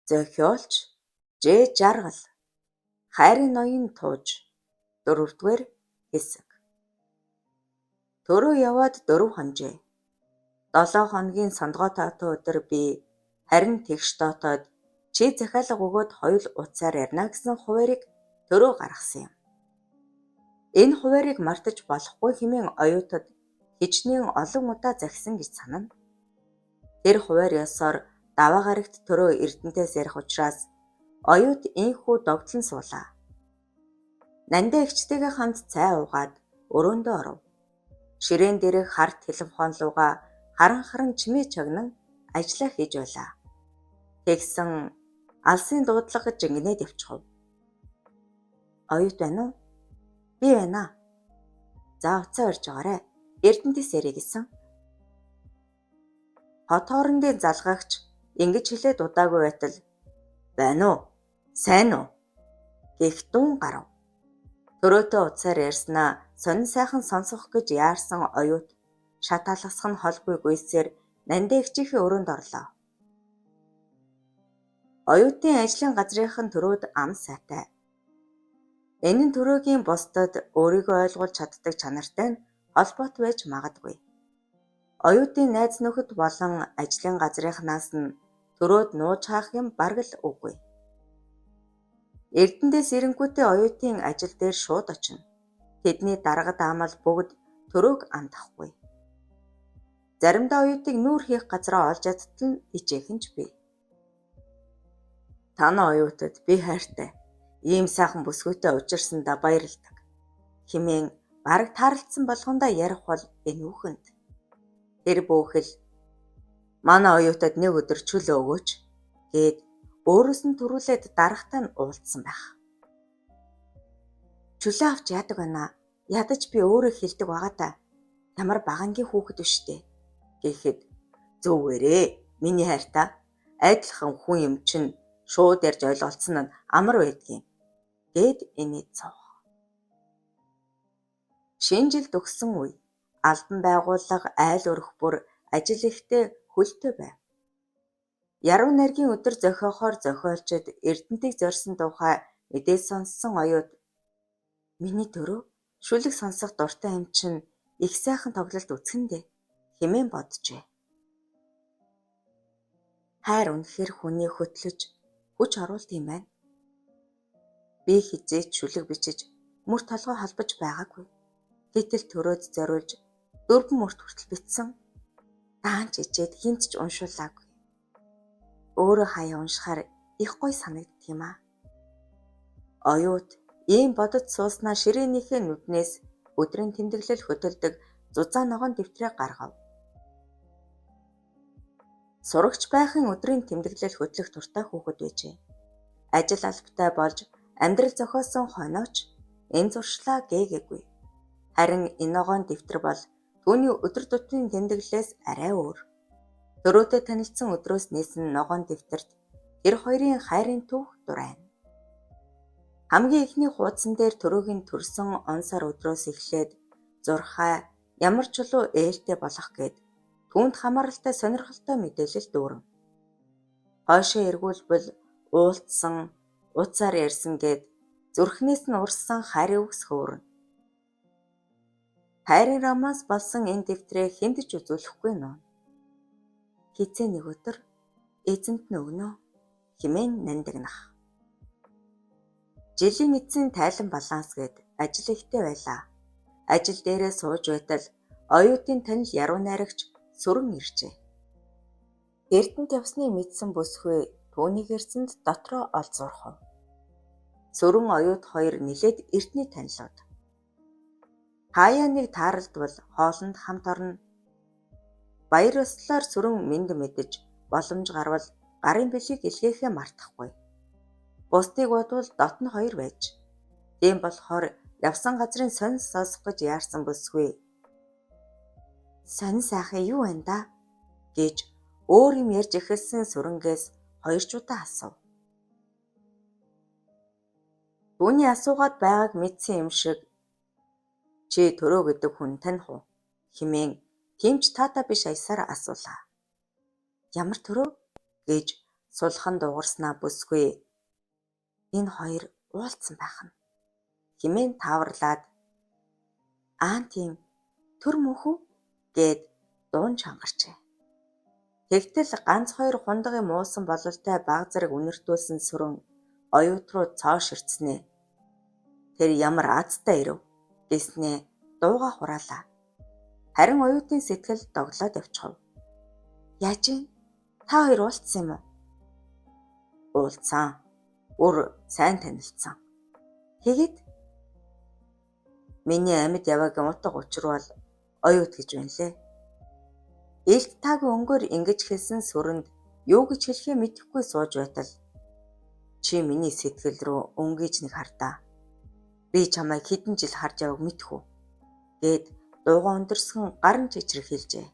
Зохиолч Ж. Жаргал. Хайрын ноён тууж. 4-р хэсэг. Төрөө яваад 4 хонжээ. 7 хоногийн сондгоо таатуу өдөр би харин тэгш доотоод чи захиалга өгөөд хоёул утсаар ярина гэсэн хуваарийг төрөө гаргасан юм. Энэ хуваарийг мартаж болохгүй хэмээн оюутад хичнээн олон удаа захисан гэж санана. Тэр хуваар ёсоор даваа гарагт төрөө эрдэнтээс ярих учраас оюут ийхүү догтлон суулаа. Нандаа эгчтэйгээ хамт цай уугаад өрөөндөө оров. Ширээн дээрх харт телефон руугаа харан чимээ чагнан ажиллаа хийж байлаа. Тэгсэн алсын дуудлага жингнээд явчихв. Оюут байна уу? Би байна. За уцаа орж байгаарэ. Эрдэнтээс ярих гэсэн. Хот хоорондын залгаагч ингэж хэлээд удаагүй байтал байна уу? Сайн уу? Гэх дун гарав. Төрөөтэй утсаар ярьснаа сонин сайхан сонсох гэж яарсан оюут шат алгасах нь холгүй гүйсээр нандаа эгчийнхээ өрөөнд орлоо. Оюутын ажлын газрынхан төрөөд ам сайтай. Энэ нь төрөөгийн бусдад өөрийгөө ойлгуулж чаддаг чанартай нь холбоот байж магадгүй. Оюутын найз нөхөд болон ажлын газрынхнаас нь төрөөд нууж хаах юм бараг л үгүй. Эрдэнтээс ирэнгүүтээ оюутын ажил дээр шууд очино. Тэдний дарга даамал бүгд төрөөг андахгүй. Заримдаа оюутыг нүүр хийх газараа олж ядтал нь ичээхэн ч бий. Таны оюутад би хайртай. Ийм сайхан бүсгүйтэй учирсандаа баярлалдаг. Хэмээн бараг таарлцсан болгондоо ярих бол энэ үхэнд. Тэр бүхэл манай оюутад нэг өдөр чөлөө өгөөч гээд өөрөөс нь төрүүлээд дарагтай нь уулзсан байх. Чөлөө авч яадаг байна. Ядаж би өөрөө хэлдэг байгаа та. Ямар багангийн хүүхэд биш үү? Гэхэд зүгээрээ миний хайртай адилхан хүн юм чинь шууд ярьж ойлголцсон нь амар байдгийн. Гэд энийг цоох. Шинэ жилд өгсөн үе албан байгууллага айл өрх бүр ажил ихтэй хөлтөө байв. Яруу найргийн өдөр зохиохоор зохиолчид эрдэнтийг зорьсон тухай мэдээ сонссон оюут миний төрөө шүлэг сонсох дуртай юм чинь их сайхан тоглолт үзхэндээ хэмээн боджээ. Хайр үнэхээр хүний хөтлөж хүч оруулт юм байна. Би хизээч шүлэг бичиж мөр толгой холбож байгаагүй. Гэтэл төрөөд зориулж 4 мөрт хүртэл бичсэн. Даанч ичээд хинт ч уншуулаагүй. Өөрөө хаяа уншихаар их гоё санагддаг юм аа. Оюут ийм бодож сууснаа ширээнийхээ нүднээс өдрийн тэмдэглэл хөтөлдөг зузаан ногоон дэвтрээ гаргав. Сурагч байхын өдрийн тэмдэглэл хөтлөх туртай хүүхэд байжээ. Ажил албатай болж амьдрал зохиосон хойнооч энэ зуршлаа гээгээгүй. Харин энэ ногоон дэвтэр бол түүний өдөр тутмын тэмдэглэлээс арай өөр. Төрөөтэй танилцсан өдрөөс нээсэн ногоон дэвтэрт тэр хоёрын хайрын түүх дурайна. Хамгийн ихний хуудсан дээр төрөөгийн төрсөн он сар өдрөөс эхлээд зурхай ямар чулуу ээлтэй болох гээд түүнд хамааралтай сонирхолтой мэдээлэл дүүрэн. Хойшоо эргүүлбэл уулзсан, уцаар ярьсан гээд зүрхнээс нь урссан хайрын үгс хөөрнө. Хайрын романс болсон энэ дэвтрээ хэнд ч үзүүлэхгүй нөө. Хизээ нэг өдөр эзэнт нь өгнө хэмээн нандинах. Жилийн эцсийн тайлан баланс гээд ажил ихтэй байлаа. Ажил дээрээ сууж байтал оюутын танил яруу найрагч сүрэн иржээ. Эрдэнэт явсныг мэдсэн бүсгүй түүнийг ирсэнд дотроо олзуурхав. Сүрэн оюут хоёр нилээд эрдний танилуд. Хаяа нэг тааралдвал хоолнд хамт орно. Баяр ёслолоор сүрэн мэнд мэдэж боломж гарвал гарын бэлгийг илгээхээ мартахгүй. Бусдыг бодвол дотн хоёр байж. Тийм болохоор явсан газрын сонь сонсох гэж яарсан бүсгүй. Сонь сайхан юу байна да? Гэж өөр юм ярьж эхэлсэн сүрэнгээс хоёр ч удаа асуув. Түүний асуугаад байгааг мэдсэн юм шиг чи төрөө гэдэг хүн таних уу? Хэмээн тэмч таата биш аясаар асуулаа. Ямар төрөө? Гэж сулхан дуурснаа бүсгүй энэ хоёр уулзсан байх нь хэмээн тааварлаад аантийн төр мөнхүү гээд дуун чангарчээ. Тэгтэл ганц хоёр хундагын муусан бололтой баг зэрэг үнэртүүлсэн сүрэн оюут руу цоош ирцэнэ. Тэр ямар азтай ирэв гэснээ дууга хураалаа. Харин оюутын сэтгэл доглоод явчихав. Яаж вэ? Та хоёр уулзсан юм уу? Уулзсан. Үр сайн танилцсан. Тэгэд миний амьд яваагийн утга учир бол оюут гэж байна лээ. Илт таагийн өнгөөр ингэж хэлсэн сүрэнд юу гэж хэлэхээ мэдэхгүй сууж байтал чи миний сэтгэл рүү өнгийж нэг хардаа. Би чамайг хэдэн жил харж яваг мэдхүү гээд дууга өндөрсгөн гарын чичрэг хэлжээ.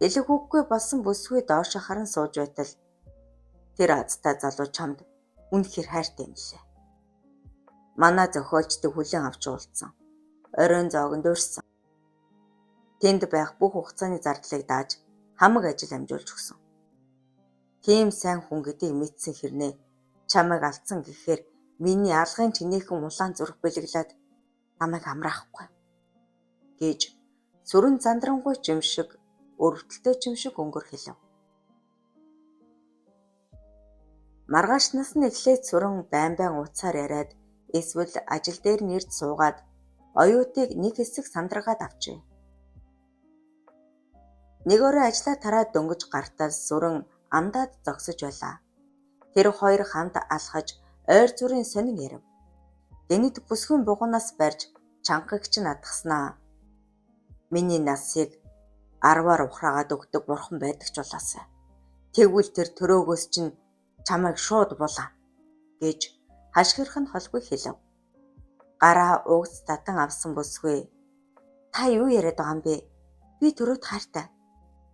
Элэг үггүй болсон бүсгүй доошо харан сууж байтал тэр азтай залуу чамд үнэхээр хайртай юм лээ. Манай зохиолчдыг хүлээн авч уулзсан. Оройн зоогонд урьсан. Тэнд байх бүх хугацааны зардлыг дааж хамаг ажил амжуулж өгсөн. Тийм сайн хүн гэдгийг мэдсэн хэрнээ чамайг алдсан гэхээр миний алгын чинээхэн улаан зүрх бэлэглээд намайг амраахгүй гэж сүрэн зандрангуй юм шиг өрөвдөлтэй юм шиг өнгөр хэлв. Маргааш нас нь эхлээд сүрэн байн уцаар яриад эсвэл ажил дээр нэрд суугаад оюутыг нэг хэсэг сандраагаад авчээ. Нэг орой ажлаа тараад дөнгөж гартал сүрэн амдаад зогсож байлаа. Тэр хоёр хамт алхаж ойр зүрийн сонин ярив. Гэнэт бүсгүй бугуунаас барьж чанхагч нь атгаснаа. Миний насыг 10-аар ухраагаад өгдөг бурхан байдаг ч болоосай. Тэгвэл тэр төрөөгөөс чинь чамайг шууд булаа гэж хашгирах нь холгүй хэлв. Гараа угс татан авсан бүсгүй та юу яриад байгаа юм бэ? Би төрөөд хайртай.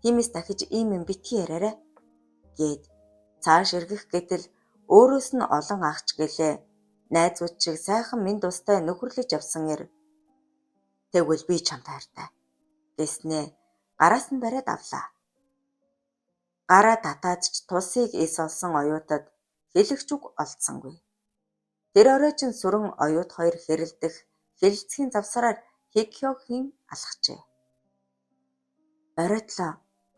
Тиймээс дахиж ийм юм битгий яриарай гээд цааш эргэх гэтэл өөрөөс нь олон ахч гэлээ найзууд шиг сайхан минь тустай нөхөрлөж явсан эр. Тэгвэл би чамд хайртай гэснээ гараас нь бариад авлаа. Гараа татаад ч тусыг эс олсон оюутад хэлэгч үг олдсонгүй. Тэр орой чин сүрэн оюут хоёр хэрэлдэх хэлэлцгийн завсараар Хикёгийн алхажээ. Оройтлоо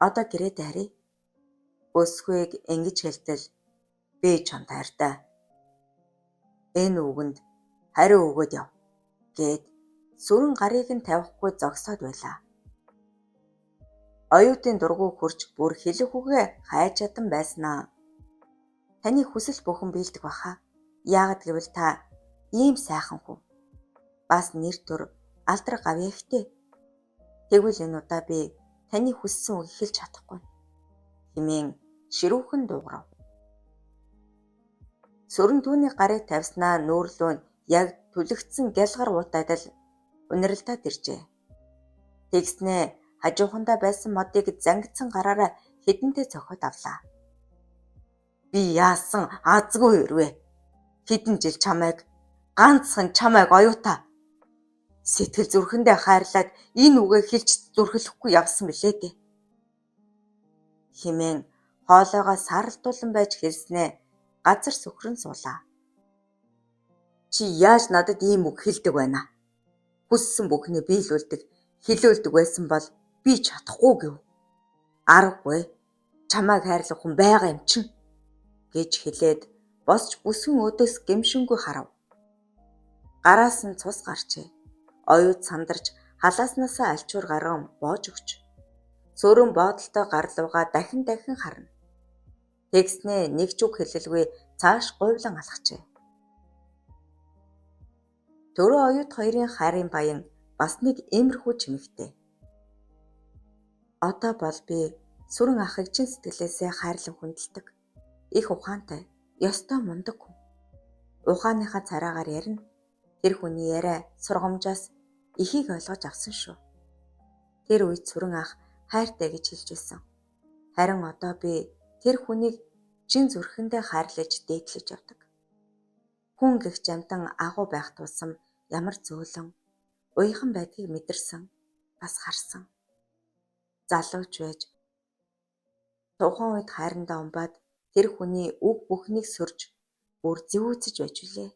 одоо гэрээ дайръя. Бүсгүйг ингэж хэлтэл би чамд хайртай. Энэ үгэнд хариу өгөөд яв гээд сүрэн гарыг нь тавихгүй зогсоод байлаа. Оюутын дургуй хурж бүр хэлэх үгээ хайж чадан байснаа. Таны хүсэл бүхэн биелдэг баха. Яагад гэвэл та ийм сайхан хүн. Бас нэр төр алдар гавья ихтэй. Тэгвэл энэ удаа би таны хүссэн үг хэлж чадахгүй хэмээн ширүүхэн дуугарав. Сүрэн түүний гарыг тавьснаа нүүрлөө нь яг түлэгдсэн гялгар уутайдал униралтад иржээ. Тэгснээ хажуухандаа байсан модыг зангидсан гараараа хэдэнтэй цохиод авлаа. Би яасан азгүй өрвэ. Хэдэн жил чамайг ганцхан чамайг оюутаа сэтгэл зүрхэндээ хайрлаад энэ үгээ хэлж зүрхлэхгүй явсан билээ дээ. Химэн хоолойгоо саралтуулан байж хэлснээ газар сөхрөн суулаа. Чи яаж надад ийм үг хэлдэг байна? Хүссэн бүхнээ биелүүлдэг, хэлүүлдэг байсан бол би чадахгүй гэв. Аргагүй, чамайг хайрлах хүн байгаа юм чин гэж хэлээд босч бүсгүйн өдөөс гэмшингүй харав. Гараас нь цус гарчээ. Оюут сандарч халааснасаа альчуур гарган боож өгч. Сүрэн боодолтой гарлуугаа дахин харна. Тэгснээ нэг ч үг хэлэлгүй цааш гуйвлан алхажээ. Төрөө оюут хоёрын хайрын баян бас нэг иймэрхүү чимэгтэй. Одоо бол би сүрэн ахыг чин сэтгэлээсээ хайрлан хүндэлдэг. Их ухаантай, ёстой мундаг хүн. Ухааныхаа цараагаар ярина. Тэр хүний яриа сургамжаас ихийг ойлгож авсан шүү. Тэр үед сүрэн ах хайртай гэж хэлж байсан. Харин одоо би тэр хүнийг чин зүрхэндээ хайрлаж дээдлэж явдаг. Хүн гихч амтан агуу байх тусам ямар зөөлөн, уяхан байдгийг мэдэрсэн, бас харсан. Залууч байж тухайн үед хайрандаа умбаад тэр хүний үг бүхнийг сөрж бүр зэвүүцэж байж билээ.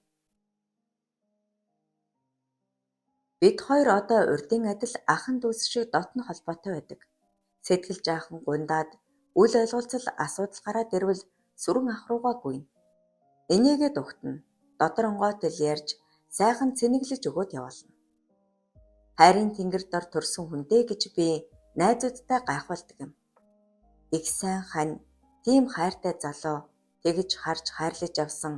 Бид хоёр одоо урдын адил ахын дүүс шиг дотно холбоотой байдаг. Сэтгэл жаахан гундаад үл ойлголцол асуудал гараад ирвэл сүрэн ах руугаа гүйнэ. Энийгээ дугтна. Дотор онгойтол ярьж сайхан цэнэглэж өгөөд явуулна. Хайрын тэнгэр дор төрсөн хүнтэй гэж би найзуудтай гайхуулдаг юм. Их сайн хань, тийм хайртай залуу тэгж харж хайрлаж явсан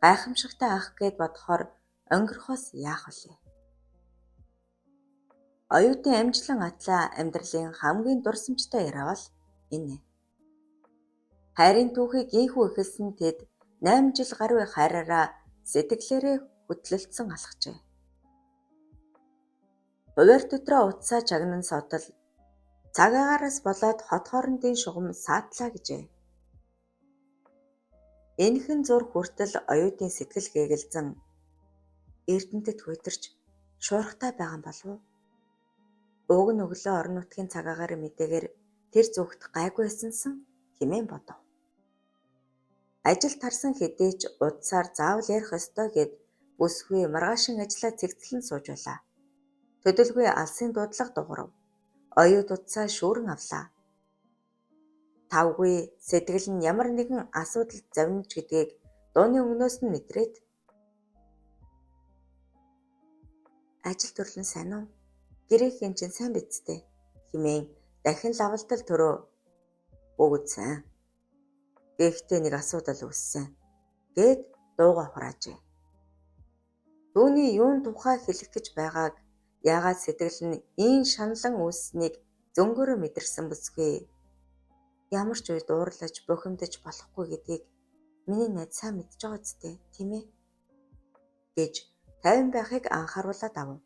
гайхамшигтай ах гэд бодохоор өнгөрөхөөс яах вүлээ. Оюутан амжилан атлаа амьдралын хамгийн дурсамжтай яриа бол энэ. Хайрын түүхийг ийхүү эхэлсэн тэд 8 жил гаруй хайраараа сэтгэлээрээ хөтлөлдсөн алхажээ. Хуваар дотроо утсаа чагнан сотол цаг агаараас болоод хот хоорондын шугам саадлаа гэжээ. Энэхэн зур хүртэл оюутын сэтгэл гээгэлзэн эрдэнэтэд хөтөрч шуурхтай байгаа болов уу? Уг нь өглөө орон нутгийн цаг агаарын мэдээгээр тэр зүгт гайгүй байсансан хэмээн бодов. Ажил тарсан хэдий ч удсаар заавал ярих ёстой гэд бүсгүй маргаашин ажиллаа цэгцлэн сууж байлаа. Төдөлгүй алсын дуудлага дуурав. Оюут утсаа шүүрэн авлаа. Тавгүй сэтгэл нь ямар нэгэн асуудалд завнж гэдгийг дууны өмнөөс нь мэдрээд ажил төрлөн сайн уу? Гэрээхийн чинь сайн биз дээ хэмээн дахин лавалтал төрөө бүгд сайн. Гэхдээ нэг асуудал үүссэн гэд дууга хураажээ. Түүний юун тухай хэлэх гэж байгааг яагаад сэтгэл нь ийн шаналан үүссэнийг зөнгөөрөө мэдэрсэн бүсгүй. Ямар ч үед уурлаж бухимдаж болохгүй гэдгийг миний найз сайн мэдж байгаа зү тийм ээ гэж тайван байхыг анхааруулад авав.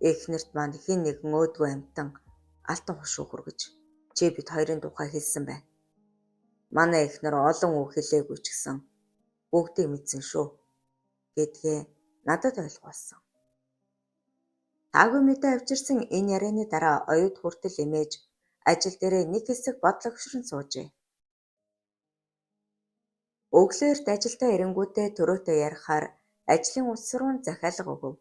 Эхнэрт манд хин нэгэн өөдгөө амтан алтан хушуу хүргэж чи бид хоёрын тухай хэлсэн байна. Манай эхнэр олон үг хэлээгүй ч гэсэн бүгдийг мэдсэн шүү гэдгээ надад ойлгуулсан. Таагүй мэдээ авчирсан энэ ярианы дараа оюут хүртэл эмээж ажил дээрээ нэг хэсэг бодлогшрон суужээ. Өглөөрт ажилдаа ирэнгүүтээ төрөөтэй ярихаар ажлын утас руу захиалга өгөв.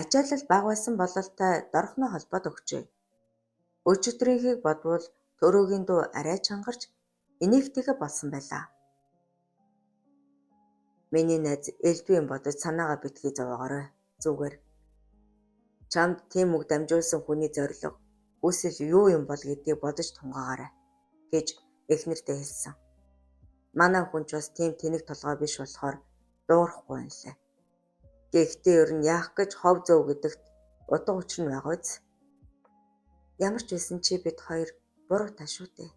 Ачаалал бага байсан бололтой дорхноо холбоод өгчээ. Өчигдрийнхийг бодвол төрөөгийн дуу арай чангарч инээхтэйгээ болсон байлаа. Миний найз элдвийн бодож санаагаа битгий зовоогоорой. Зүгээр. Чамд тийм үг дамжуулсан хүний зорилго үсэл юу юм бол гэдгийг бодож тунгаагаарай гэж эхнэртэй хэлсэн. Манай хүн ч бас тийм тэнэг толгой биш болохоор дуурахгүй юм лээ. Гэхдээ ер нь яах гэж хов зөв гэдэгт утга учир нь байгаа биз. Ямар ч байсан чи бид хоёр буруу таа шүү дээ.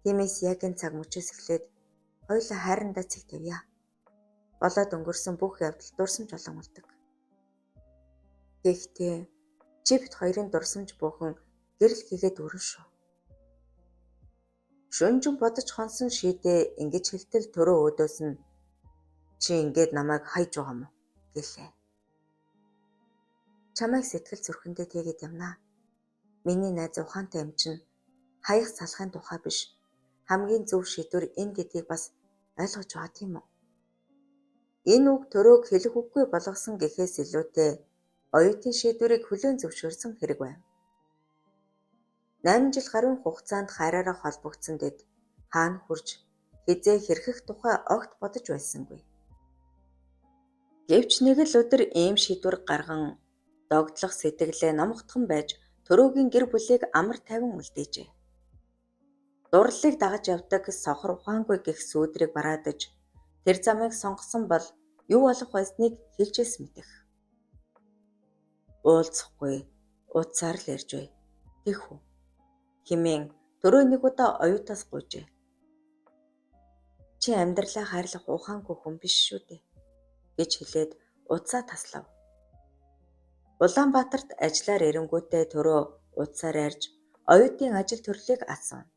Тиймээс яг энэ цаг мөчөөс эхлээд хоёулаа хайрандаа цэг тавья. Болоод өнгөрсөн бүх явдал дурсамж болгомжтой. Гэхдээ чи бид хоёрын дурсамж бүхэн гэрэл хийгээд өрнө шүү. Шөнжин бодож хонсон шийдээ ингэж хэлтэл төрөө өөдөөс нь чи ингээд намайг хайж байгаа юм гэлээ. Чамайг сэтгэл зүрхэндээ тэгээд явнаа. Миний найз ухаантай юм чинь хаях салахын тухай биш. Хамгийн зөв шийдвэр энэ гэдгийг бас ойлгож байгаа тийм үү? Энэ үг төрөөг хэлэх үггүй болгосон гэхээс илүүтэй оюутын шийдвэрийг хүлээн зөвшөөрсөн хэрэг байв. 8 жил гаруй хугацаанд хайраараа холбогдсон дэд хаана хурж хизээ хэрхэх тухай огт бодож байсангүй. Гэвч нэг л өдөр ийм шийдвэр гарган догдлох сэтгэлээ номготхон байж төрөөгийн гэр бүлийг амар тайван үлдээжээ. Дурлалыг дагаж явдаг сохор ухаангүй гэх сүүдрийг бараадаж тэр замыг сонгосон бол юу болох байсныг хэлжээс мэдэх. Уулзахгүй утсаар л ярьж бай. Тэгэх үү хэмээн төрөө нэг удаа оюутаас гуйжээ. Чи амьдралаа хайрлах ухаангүй хүн биш шүү дээ гэж хэлээд утсаа таслав. Улаанбаатарт ажиллаар ирэнгүүтээ төрөө утсаар ярьж оюутын ажил төрлийг асуув.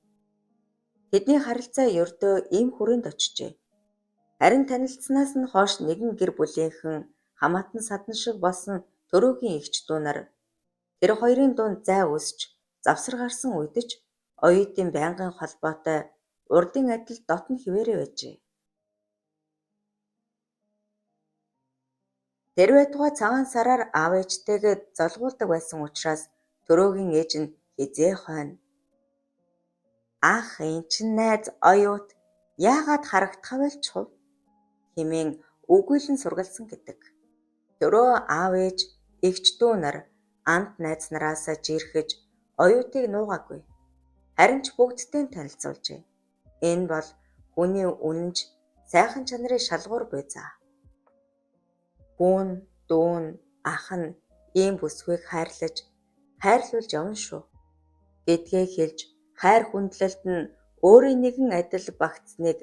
Тэдний харилцаа ердөө ийм хүрээнд очжээ. Харин танилцсанаас нь хойш нэгэн гэр бүлийнхэн хамаатан садан шиг болсон төрөөгийн эгч дүү нар тэр хоёрын дунд зай үүсч завсар гарсан үед ч оюутын байнгын холбоотой урдын адил дотн хിവэрэ байжээ. Тэр байтугай цагаан сараар аав ээжтэйгээ золгуулдаг байсан учраас Төрөөгийн ээж нь хизээ хойно "Ах энэ чинь найз оюут яагаад харагдах байлчхав" хэмээн үгүйлэн сургалсан гэдэг. Төрөө аав ээж эгч дүү нар амт найз нараасаа жирхэж оюутыг нуугаагүй. Харин ч бүгдтэй нь танилцуулжээ. Энэ бол хүний үнэнч сайхан чанарын шалгуур буй заа. Гүүн, дүүн, ах нь ийм бүсгүйг хайрлуулж явна шүү гэдгээ хэлж хайр хүндлэлд нь өөрийн нэгэн адил багтсныг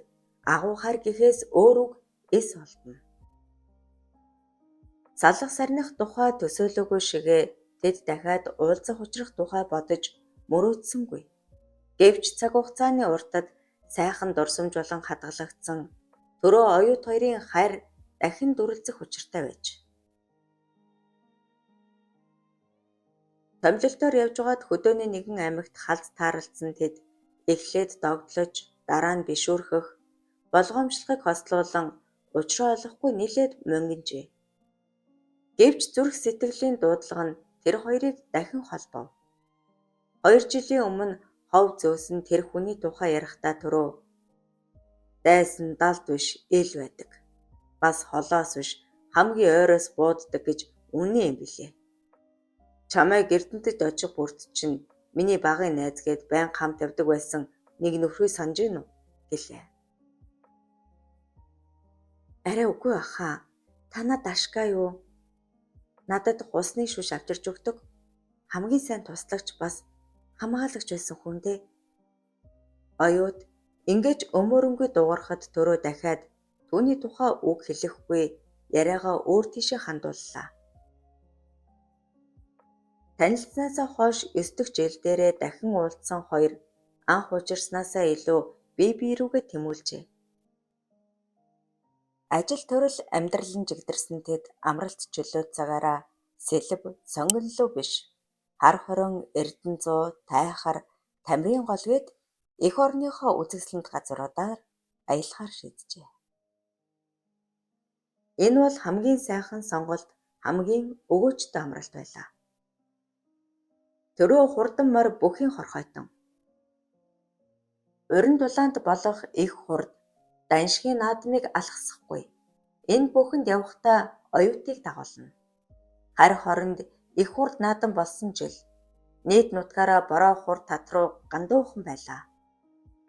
агуухаар гэхээс өөр үг эс олдно. Салах сарних тухай төсөөлөөгүй шигээ тэд дахиад уулзах учрах тухай бодож мөрөөдсөнгүй. Гэвч цаг хугацааны уртад сайхан дурсамж болон хадгалагдсан Төрөө оюут хоёрын хайр дахин дүрлзэх учиртай байж. Томилолтоор явж байгаад хөдөөний нэгэн аймагт халз тааралдсан тэд эхлээд догдлож, дараа нь бишүүрхэх, болгоомжлохыг хослуулан учраа олохгүй нилээд мөнгөнжээ. Гэвч зүрх сэтгэлийн дуудлага нь тэр хоёрыг дахин холбов. 2 жилийн өмнө хов зөөсөн тэр хүний тухай ярихдаа Төрөө "Дайсан далд биш ил байдаг. Бас холоос биш хамгийн ойроос бууддаг гэж үнэн юм билээ. Чамайг Эрдэнэтэд очих бүрд чинь миний багын найз гээд байн хамт явдаг байсан нэг нөхрийг санаж гин үү" гэлээ. "Арай үгүй баха. Танаа дашгаа юу? Надад хусны шүш авчирч өгдөг. Хамгийн сайн туслагч бас хамгаалагч байсан хүн дээ." Оюут ингэж өмөрөнгөө дуугарахад Төрөө дахиад түүний тухай үг хэлэхгүй яриагаа өөр тийшээ хандууллаа. Танилцсанасаа хойш 9 дахь жил дээрээ дахин уулзсан хоёр анх учирснаасаа илүү бие биерүүгээ тэмүүлжээ. Ажил төрөл амьдрал нь жигдэрсэн тэд амралт чөлөө цагаараа сэлб сонгонлоо биш. Хар хорон эрдэнэзуу тайхар тамирын гол гээд эх орныхоо үзэсгэлэнт газруудаар аялахаар шийджээ. Энэ бол хамгийн сайхан сонголт, хамгийн өгөөжтэй амралт байлаа. Төрөө хурдан морь бүхийн хорхойтон. Урин дулаанд болох их хурд даншгийн наадмыг алхасахгүй. Энэ бүхэнд явахдаа оюутыг дагуулна. Харь хоронд их хурд наадам болсон жил нийт нутгаараа бороо хурд татруу гандуухан байлаа.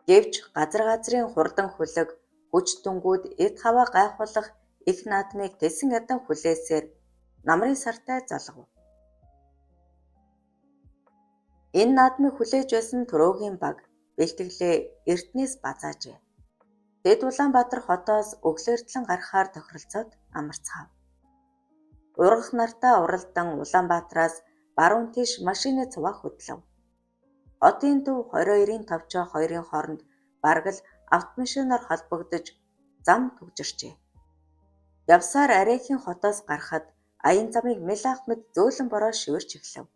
Гэвч газрын хурдан хүлэг хүч дүнгууд эд хаваа гайхуулах их наадмыг тэсэн ядан хүлээсээр намрын сартай залгав. Энэ наадмыг хүлээж байсан Төрөөгийн баг бэлтгэлээ Эрдэнэс базаажээ. Тэд Улаанбаатар хотоос өглөөртлөн гарахаар тохиролцоод амарцгаав. Ургах нартаа уралдан Улаанбаатараас баруун тийш машины цуваа хөдлөв. Хотын төв 22-ын товчоо хоёрын хооронд бараг л автомашинаар холбогдож зам түгжирчээ. Явсаар Арайхийн хотоос гарахад аян замыг мэл ахмад зөөлөн бороо шивэрч эхлэв.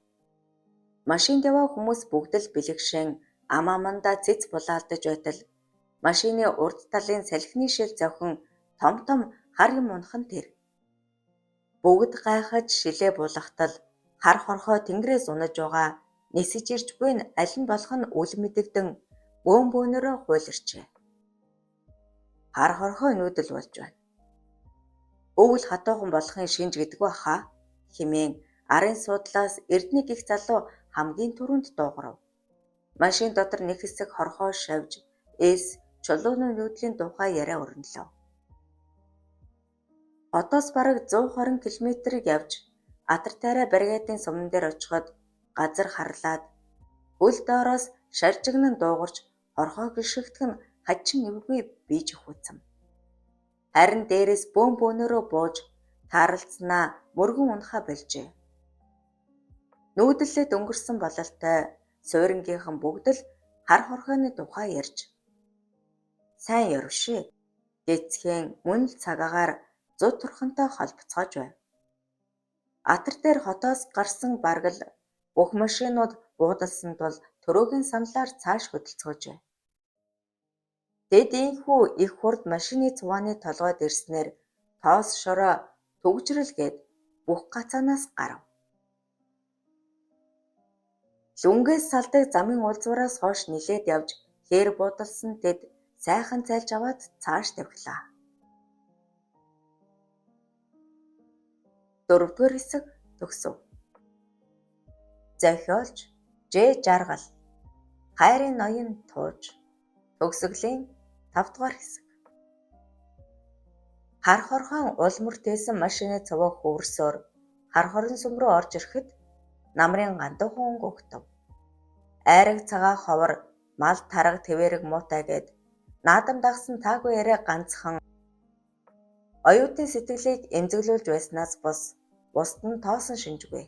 Машинд яваа хүмүүс бүгд л бэлэгшэн амандаа цэц булаалдаж байтал машины урд талын салхины шил зовхон том хар юм унхан тэр. Бүгд гайхаж шилээ булахтал хар хорхоо тэнгэрээс унаж байгаа нисэж ирж буй нь аль нь болох нь үл мэдэгдэн бөөнөрөө хуйларчээ. Хар хорхоо нүүдэл болж байна. Өвөл хатуухан болохын шинж гэдэг баха хэмээн арын суудлаас Эрдэнэ гих залуу хамгийн түрүүнд дуугарав. Машин дотор нэг хэсэг хорхоо шавж эс чулууны нүүдлийн тухай яриа өрнөлөө. Хотоос бараг 120 км явж Атар тайраа бригадын суман дээр очиход газар харлаад хөл доороос шаржигнан дуугарч хорхоо гიშгэх нь хачин эвгүй бийж хүйцэм. Харин дээрээс бөөнөрөө бууж тааралцснаа мөргөн унахаа болжээ. Нүүдлээд өнгөрсөн бололтой суурингийнхан бүгд л хар хорхооны тухай ярьж сайн ярвшээ гэцхэн мөн л цагаагаар зуд турхантай холбоцоож байв. Атар дээр хотоос гарсан бараг л бүх машинууд буудалсан тул Төрөөгийн саналаар цааш хөдөлцгөөж байв. Тэд ийхүү их хурд машины цувааны толгойд ирснээр тоос шороо төгжрэлгээд бүх гацаанаас гарав. Лүнгээс салдаг замын улзуураас хойш нилээд явж хээр буудалсан тэд сайхан зайлж аваад цааш тавхилаа. 4-р хэсэг төгсөв. Зохиолч Ж. Жаргал. Хайрын ноён тууж. Төгсгөлийн 5-р хэсэг. Хар хорхон улмөр тээсэн машины цуваа хөвөрсөөр хар хорон сүм рүү орж ирэхэд намрын гандуухан өнгө өгтөв. Айраг цагаа ховор мал тарга твэрэг муутай гээд наадам дагсан таагүй яриа ганцхан оюутны сэтгэлийг эмзэглүүлж байснаас бусд нь тоосон шинжгүй.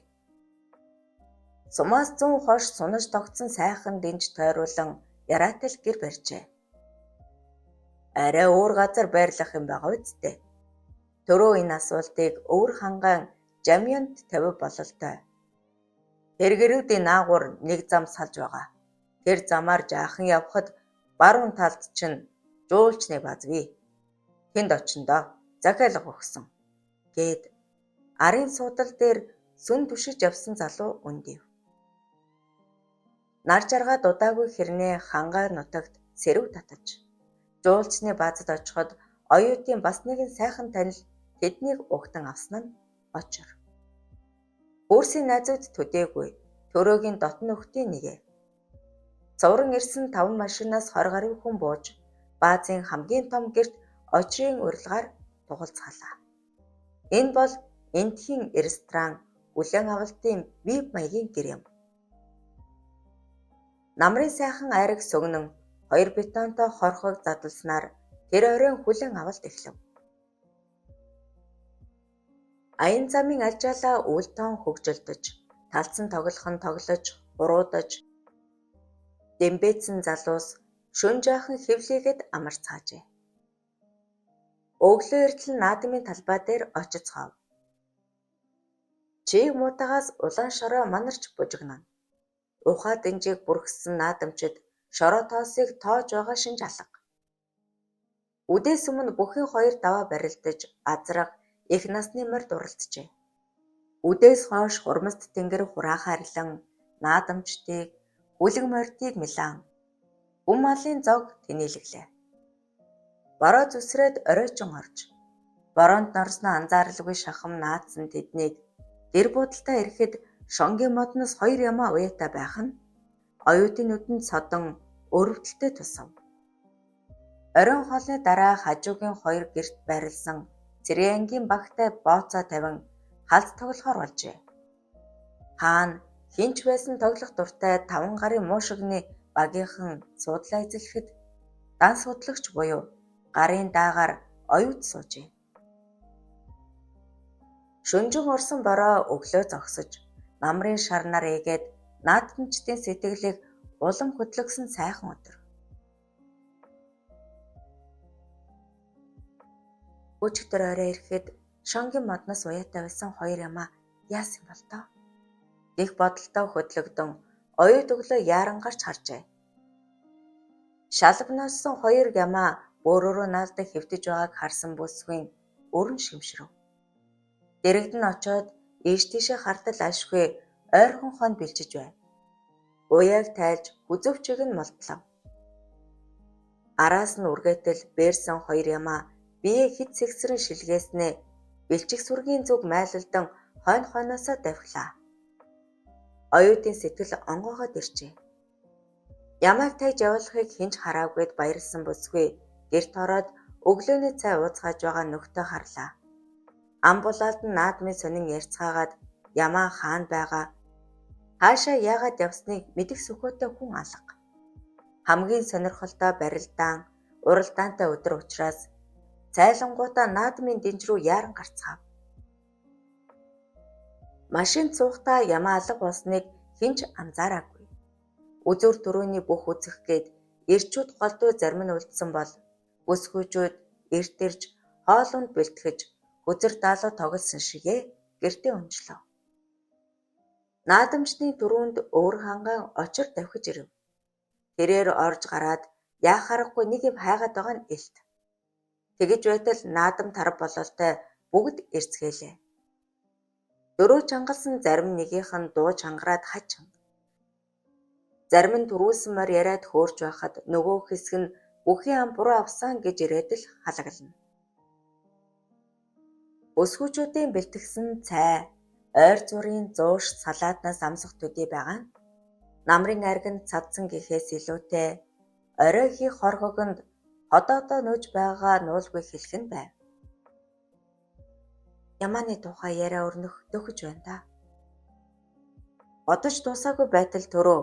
Сумаас зүүн хойш сунаж тогтсон сайхан дэнж тойруулан яраатай л гэр барьжээ. Арай өөр газар байрлах юм байгаа үсттэй. Төрөө энэ асуултыг өвөр хангаан Жамьянд тавив бололтой. Тэргэрүүдийн наагур нэг зам салж байгаа. Тэр замаар жаахан явхад баруун талд чинь жуулчны базвий. Тэнд очиндоо захиалга өгсөн. Гээд арын суудал дээр сүн түшиж явсан залуу үндив. Нар жаргаад удаагүй хэрнээ хангаа нутагт сэрв татаж. Жуулчны базад очиход оюутын бас нэгэн сайхан танил тэднийг угтан авсан нь очор. Бүрсийн найзууд төдийгүй төрөөгийн дотн нөхдийн нэгэ. Цувран ирсэн 5 машинаас 20 гаруй хүн бууж баазын хамгийн том гэрт очрын урилгаар тугалцгаалаа. Энэ бол эндхийн ресторан үлэн авалтын вип маягийн гэр юм. Намрын сайхан айраг сөгнөн 2 бетонтой хорхог задлснаар тэр оройн хүлэн авалт эхлэв. Аян замын альжаалаа үл тоон хөгжилдөж, талцсан тоглох нь тоглож, уруудаж, дэмбээцэн залуус шөн жаахан хевлийгээд амарцгаажээ. Өглөө эртлэн наадмын талбай дээр очицгаав. Чи муутагаас улаан шороо манарч бужигнана. Ухаа дэнжийг бүрхсэн наадамчид шороо тоосыг тоож байгаа шинж алга. Үдээс өмнө бүхэн 2 даваа барилдаж азраг их насны морьд уралджээ. Үдээс хойш хурмаст тэнгэр хураахаарлан наадамчдыг хүлэг морьдыг милан бүм малын зог тэнээлглээ. Бороо зүсрээд оройчин орж бороонд норсноо анзааралгүй шахам наадсан тэднийг гэр буудалтаа ирэхэд шонгийн модноос 2 ямаа уяатай байх нь оюутын нүдэнд содон өрөвдөлтөй тусав. Оройн хоолны дараа хажуугийн 2 гэрт байрласан Цэрэнгийн багтай бооцоо тавин халд тоглохоор болжээ. Хаана хинч байсан тоглох дуртай 5 гарын муушигны багийнхан суудлаа эзлэхэд дан судлагч буюу гарын даагаар оюут суужээ. Шөнжин орсон бороо өглөө зогсож намрын шарнаар ээгээд наадамчдын сэтгэлийг улам хөдлөгсөн сайхан өдөр. Өчигдөр орой ирэхэд шонгийн модноос уяатай байсан 2 ямаа яасан бол тоо? Их бодолтой хөдлөгдөн оюут өглөө яаран гарч харжээ. Шалгноссон 2 ямаа өөрөөрөө наалдаг хэвтэж байгааг харсан бүсгүй өрн шимшрэв. Дэрэгдэн очоод ийш тийшээ хартал ашгүй ойрхон хон бэлчиж байв. Уяаг тайлж хүзөвчийг нь молдлоо. Араас нь үргээтэл бээрсэн 2 ямаа бие хит сэгсрэн шилгээснээ бэлчих сүргийн зүг майлалдан хойноосоо давхилаа. Оюутын сэтгэл онгоогоод ирчээ. Ямааг тайж явуулахыг хинч хараагүйд баярлсан бүсгүй гэрт ороод өглөөний цай ууцгааж байгаа нөхдөө харлаа. Амбулаалд нь наадмын сонин ярьцгаагаад ямаа хаана байгаа, хаашаа яагаад явсныг мэдэх сөхөөтэй хүн алга. Хамгийн сонирхолтой барилдаан, уралдаантай өдөр учраас цайлангуудаа наадмын дэнж рүү яаран гарцгаав. Машин цуухтаа ямаа алга болсныг хинч анзаараагүй. Үзүр төрөний бүх үзэх гээд эрчүүд голдуу зарим нь үлдсэн бол бүсгүйчүүд эрт ирж хоолунд бэлтгэж хүзэр даалуу тоглосон шигээ гэртээ унжлоо. Наадамчны түрүүнд өөр хангаан очир давхиж ирэв. Тэрээр орж гараад яах аргагүй нэг юм хайгаад байгаа нь илт. Тэгэж байтал наадам тарав бололтой бүгд эрцгээлээ. Дөрөв чангалсан зарим нэгийнх нь дуу чангараад хачин. Зарим нь түрүүлсэнмээр яриад хөөрч байхад нөгөө хэсэг нь бүхий ам буруу авсан гэж ирээд л халаглана. Өсгүүчүүдийн бэлтгэсэн цай, ойр зургийн зууш салаатнаас амсах төдий байгаа нь намрын аргинд цадсан гэхээс илүүтэй орой хийх хорхогонд ходоодоо нөж байгаа нуулгүй хэлэх нь байв. Ямааны тухай яриа өрнөх дөхөж байна да. Бодож дуусаагүй байтал төрөө.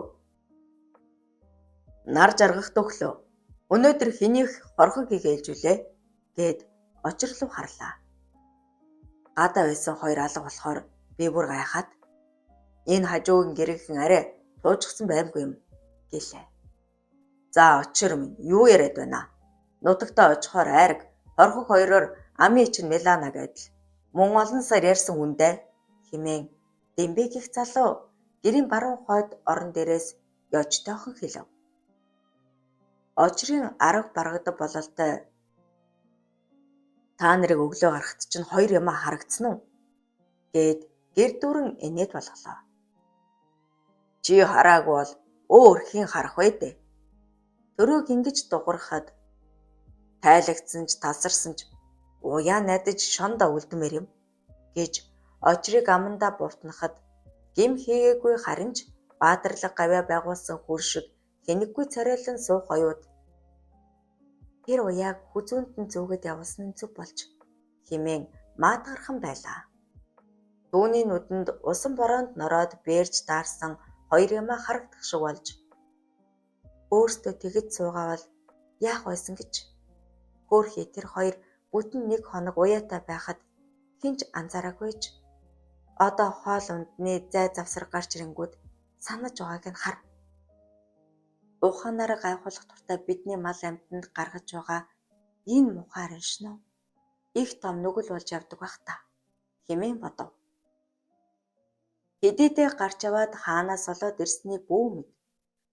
Нар жаргах дөхлөө. Өнөөдөр хэнийх хорхог ээлжүүлээ гэд очирлов харлаа. Гадаа байсан хоёр алга болохоор би бүр гайхаад энэ хажуугийн гэрийнхэн арай туужчихсан баймгүй юм гэлээ. За очир минь юу яриад байна? Нутагтаа очихоор айраг хорхог хоёроор амийн чинь Милана гэдэл мөн олон сар ярьсан хүндээ химэн Дембэг их залуу гэрийн баруун хойд орон дээрээс ёжтойхон хэлв. Очрын арга баргадаг бололтой та нарыг өглөө гарахт чинь хоёр юм харагдсан уу гэд гэр дүүрэн инээд болголоо. Чи хараагүй бол өөр хин харах вэ дээ. Төрөөг ингэж дуурахад тайлагдсан ч тасарсан ч уяа найдаж шонда үлдмээр юм гэж очрыг амандаа бутнахад гим хийгээгүй харин ч баатарлаг гавья байгуулсан хүр шиг хэнэггүй царайлан суух оюут тэр уяаг хүзүүнтэн зүгээд явуулсан нь зүг болж химэн маатгархан байлаа. Дүүний нүдэнд усан бороонд нороод бээрж даарсан хоёр юмаа харагдах шиг болж өөртөө тэгж суугаавал яах байсан гэж хөөхий тэр хоёр бүтэн нэг хоног уяатай байхад хинч анзаараагүйч одоо хоол ундны зай завсар гарч ирэнгүүд санаж байгааг нь хар. Ухаанаараа гайхуулах туртаа бидний мал амьтанд гаргаж байгаа энэ мухаар шинэ их том нүгэл болж явдаг бах та хэмээн бодов. Хэдийдээ гарч аваад хаанаас олоод ирсний бүү мэд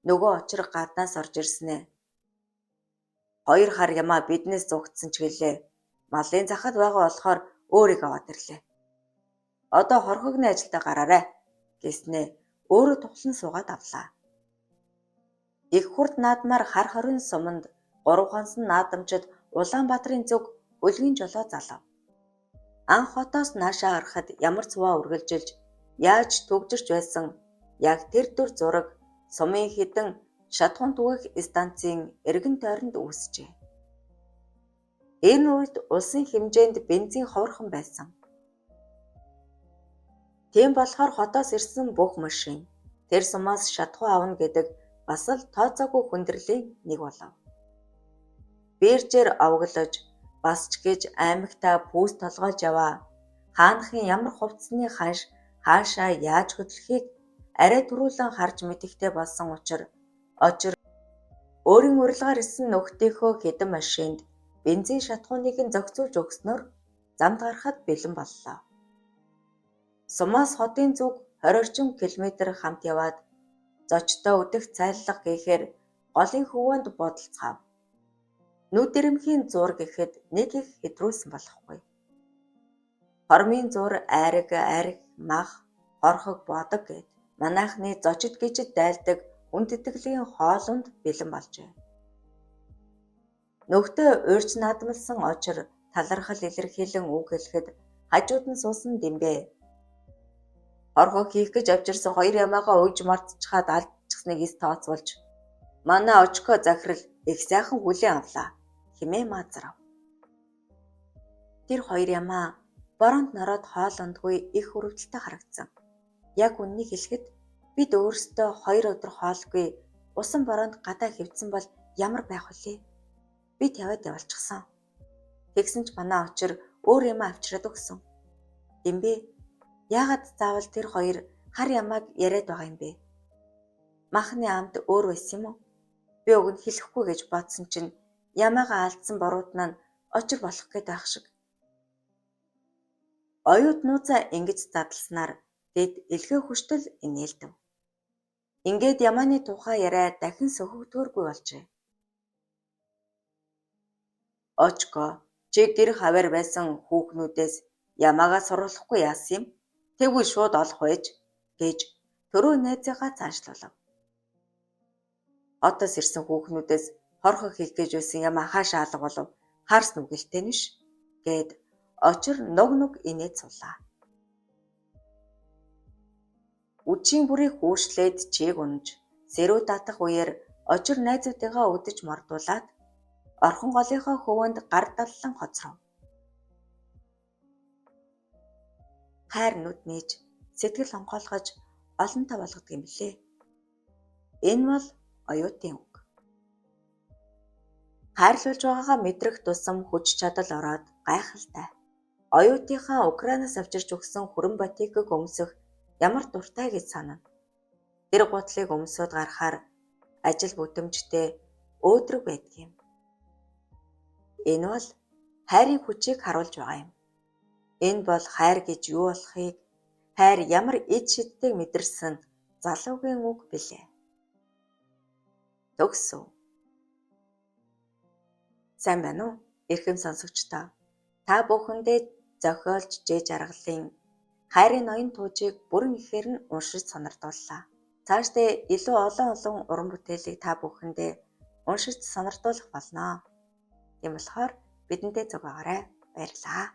нөгөө очир гаднаас орж ирснэ. Хоёр хар ямаа биднээс зугтсан ч гэлээ. Малын захад байгаа болохоор өөрийгөө аваад ирлээ. Одоо хорхогны ажилдаа гараарай гэснээ өөрөө тухлан суугаад авлаа. Их хурд наадмаар хар хорин суманд гурав хонсон наадамчид Улаанбаатарын зүг өлгийн жолоо залав. Анх хотоос наашаа гарахад ямар цуваа үргэлжилж яаж төгжирч байсан яг тэр дүр зураг сумын хідэн шатхуун түгээх станцын эргэн тойронд үүсжээ. Энэ үед улсын хэмжээнд бензин ховорхон байсан. Тийм болохоор хотоос ирсэн бүх машин тэр сумаас шатхуу авна гэдэг бас л тооцоогүй хүндрэлийн нэг болов. Биржээр овоглож бас ч гэж аймагтаа пүүс толгойлж яваа. Хаанхын ямар хувцсны ханш хаашаа яаж хөдлөхийг арай түрүүлэн харж мэдэхтэй болсон учраас очир өөрийн урилгаар ирсэн нөхдийнхөө хэдэн машинд бензин шатхууныг нь зохицуулж өгснөөр замд гарахад бэлэн боллоо. Сумаас хотын зүг 20 орчим километр хамт яваад зочтой өдөх цайллага гэхээр голын хөвөөнд бодолцгаав. Нүд ирэмхийн зур гэхэд нэг их хэдрүүлсэн болохгүй. Хормын зур айраг мах хорхог бодог гэд манайхны зочид гिचд дайлдаг хүндэтгэлийн хоолунд бэлэн болжээ. Нөхдөө уурж наадмалсан очир талархал илэрхийлэн үг хэлэхэд хажууд нь суусан Дембэ. Хорхог хийх гэж авчирсан хоёр ямаагаа өгж мартчихад алдчихсныг эс тооцоолж манай очко захирал их сайхан хүлээн авлаа хэмээн маазрав. Тэр хоёр ямаа бороонд нороод хоолондгүй их хүрвэлтэй харагдсан. Яг үннийг хэлэхэд бид өөрсдөө 2 өдөр хоолгүй усан бороонд гадаа хэвдсэн бол ямар байх вүлээ? Би тавиад явуулчихсан. Тэгсэн ч манай очир өөр юм авчираад өгсөн. Дембэ яагаад заавал тэр хоёр хар ямааг яриад байгаа юм бэ? Махны амт өөр байсан юм уу? Би уг нь хэлэхгүй гэж бодсон чинь ямаагаа алдсан боруудна нь очир болох гээд байх шиг. Оюут нууцаа ингэж задласнаар дэд элхээ хүчтэл инээлдэв. Ингээд ямааны тухай яриа дахин сөхөгдөхөргүй болжээ. Очко, чи гэр хавар байсан хүүхнүүдээс ямаагаа сурвалахгүй яасан юм? Тэгвэл шууд олох байж гэж түрүү найзаагаа цаашлуулав. Отоос ирсэн хүүхнүүдээс хорхо хийх гэж байсан юм хаашаа алга болов? Харс нүгэлтэй нэш гэд очир нүг инээд сулаа. Үдшийн бүрийг хүүшлээд чийг унаж сэрүү татах үеэр очир найзуудыгаа өдөж мордуулаад орхон голынхоо хөвөнд гар даллан хоцров. Хайр нүд нээж сэтгэл онголгож олонтаа болгодог юм лээ. Энэ бол оюутын үг. Хайрлуулж байгаагаа мэдрэх тусам хүч чадал ороод гайхалтай. Оюутынхаа Украинаас авчирч өгсөн хүрэн ботикийг өмсөх ямар дуртай гэж санана. Тэр гутлыг өмсөд гарахаар ажил бүтэмжтэй өөдрөг байдгийм. Энэ бол хайрын хүчийг харуулж байгаа юм. Энэ бол хайр гэж юу болохыг, хайр ямар эд шиддэг мэдэрсэн залуугийн үг билээ. Төгсөв. Сайн байна уу? Эрхэм сонсогчдоо. Та бүхэндээ зохиолч Жж Аргалын хайрын ноён туужийг бүрэн ихээр нь уншиж сонирдууллаа. Цаашдаа илүү олон уран бүтээлийг та бүхэндээ уншиж сонирдуулах болно. Тийм болохоор бидэнтэй зугаарай. Баярлалаа.